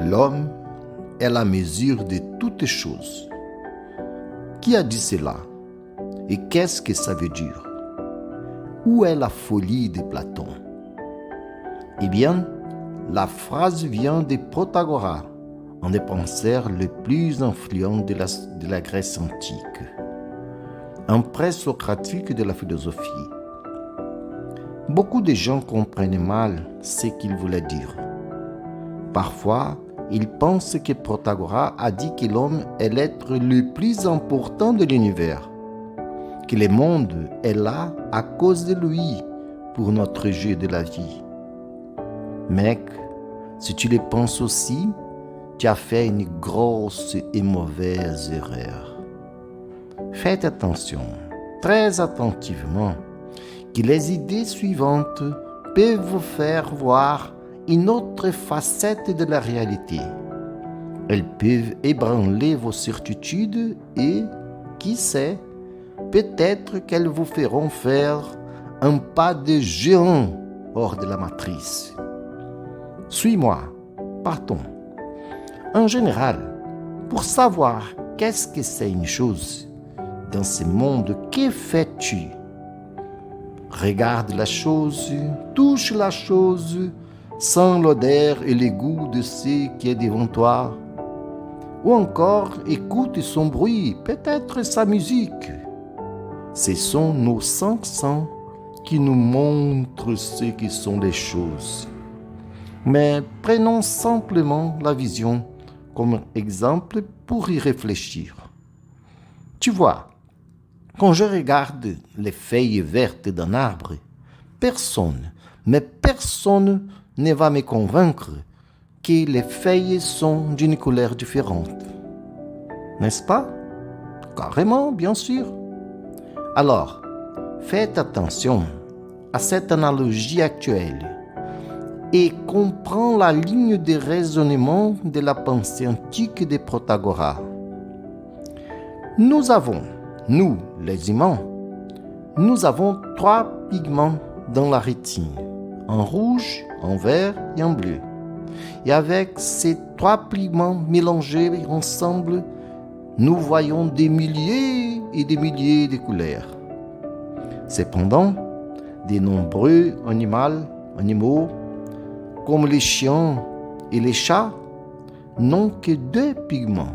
L'homme est la mesure de toutes choses. Qui a dit cela? Et qu'est-ce que ça veut dire? Où est la folie de Platon? Eh bien, la phrase vient de Protagoras, un des penseurs les plus influents de la Grèce antique, un présocratique de la philosophie. Beaucoup de gens comprennent mal ce qu'il voulait dire. Parfois, ils pensent que Protagoras a dit que l'homme est l'être le plus important de l'univers, que le monde est là à cause de lui pour notre jeu de la vie. Mec, si tu le penses aussi, tu as fait une grosse et mauvaise erreur. Faites attention, très attentivement, que les idées suivantes peuvent vous faire voir une autre facette de la réalité. Elles peuvent ébranler vos certitudes et, qui sait, peut-être qu'elles vous feront faire un pas de géant hors de la matrice. Suis-moi, partons. En général, pour savoir qu'est-ce que c'est une chose, dans ce monde, que fais-tu? Regarde la chose, touche la chose, sens l'odeur et le goût de ce qui est devant toi. Ou encore, écoute son bruit, peut-être sa musique. Ce sont nos cinq sens qui nous montrent ce que sont les choses. Mais prenons simplement la vision comme exemple pour y réfléchir. Tu vois, quand je regarde les feuilles vertes d'un arbre, personne ne va me convaincre que les feuilles sont d'une couleur différente. N'est-ce pas? Carrément, bien sûr. Alors, faites attention à cette analogie actuelle et comprends la ligne de raisonnement de la pensée antique de Protagoras. Nous, les humains, nous avons 3 pigments dans la rétine, en rouge, en vert et en bleu. Et avec ces 3 pigments mélangés ensemble, nous voyons des milliers et des milliers de couleurs. Cependant, de nombreux animaux, comme les chiens et les chats, n'ont que 2 pigments.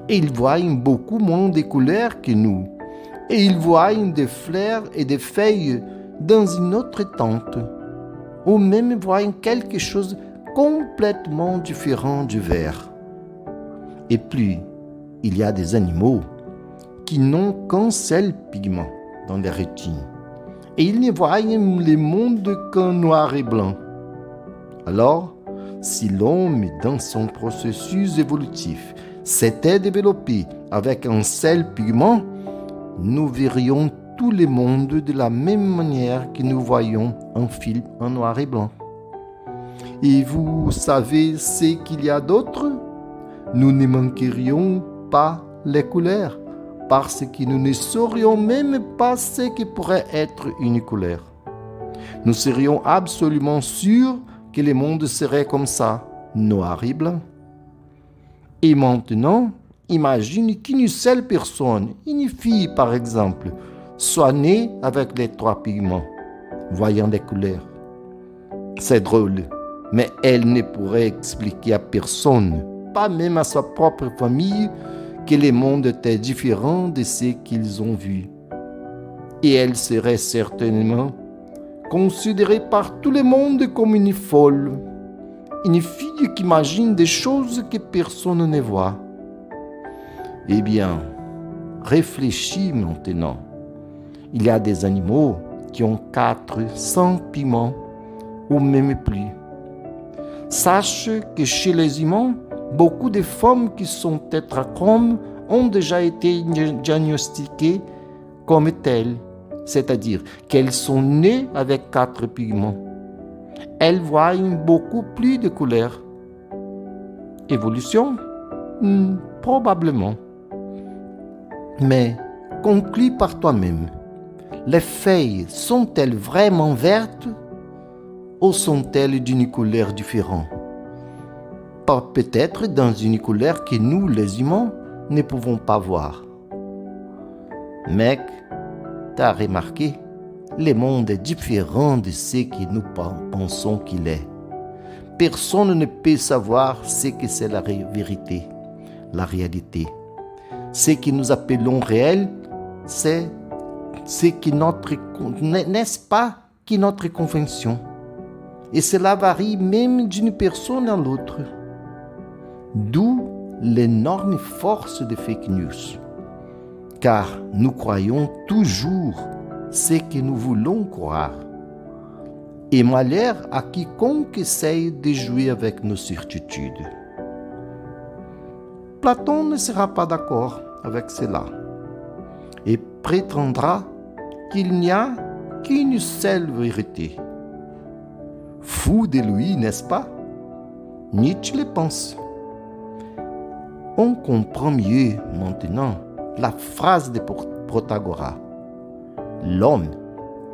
Et ils voient beaucoup moins de couleurs que nous. Et ils voient des fleurs et des feuilles dans une autre tente. Ou même voient quelque chose complètement différent du vert. Et puis, il y a des animaux qui n'ont qu'un seul pigment dans les rétines. Et ils ne voient le monde qu'en noir et blanc. Alors, si l'homme, dans son processus évolutif, s'était développé avec un seul pigment, nous verrions tout le monde de la même manière que nous voyons un film en noir et blanc. Et vous savez ce qu'il y a d'autre? Nous ne manquerions pas les couleurs, parce que nous ne saurions même pas ce que pourrait être une couleur. Nous serions absolument sûrs que le monde serait comme ça, noir et blanc. Et maintenant, imagine qu'une seule personne, une fille par exemple, soit née avec les 3 pigments, voyant les couleurs. C'est drôle, mais elle ne pourrait expliquer à personne, pas même à sa propre famille, que le monde était différent de ce qu'ils ont vu. Et elle serait certainement considérée par tout le monde comme une folle, une fille qui imagine des choses que personne ne voit. Eh bien, réfléchis maintenant. Il y a des animaux qui ont 400 pigments ou même plus. Sache que chez les humains, beaucoup de femmes qui sont tétrachromes ont déjà été diagnostiquées comme telles, c'est-à-dire qu'elles sont nées avec 4 pigments. Elles voient beaucoup plus de couleurs. Évolution? Probablement. Mais conclus par toi-même. Les feuilles sont-elles vraiment vertes ou sont-elles d'une couleur différente? peut-être dans une couleur que nous, les humains, ne pouvons pas voir. Mec, t'as remarqué, le monde est différent de ce que nous pensons qu'il est. Personne ne peut savoir ce que c'est la vérité, la réalité. Ce que nous appelons réel, c'est ce qui n'est-ce pas que notre convention. Et cela varie même d'une personne à l'autre. D'où l'énorme force des fake news. Car nous croyons toujours ce que nous voulons croire. Et malheur à quiconque essaye de jouer avec nos certitudes. Platon ne sera pas d'accord avec cela et prétendra qu'il n'y a qu'une seule vérité. Fou de lui, n'est-ce pas? Nietzsche le pense. On comprend mieux maintenant la phrase de Protagoras. L'homme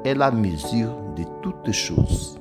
est la mesure de toutes choses.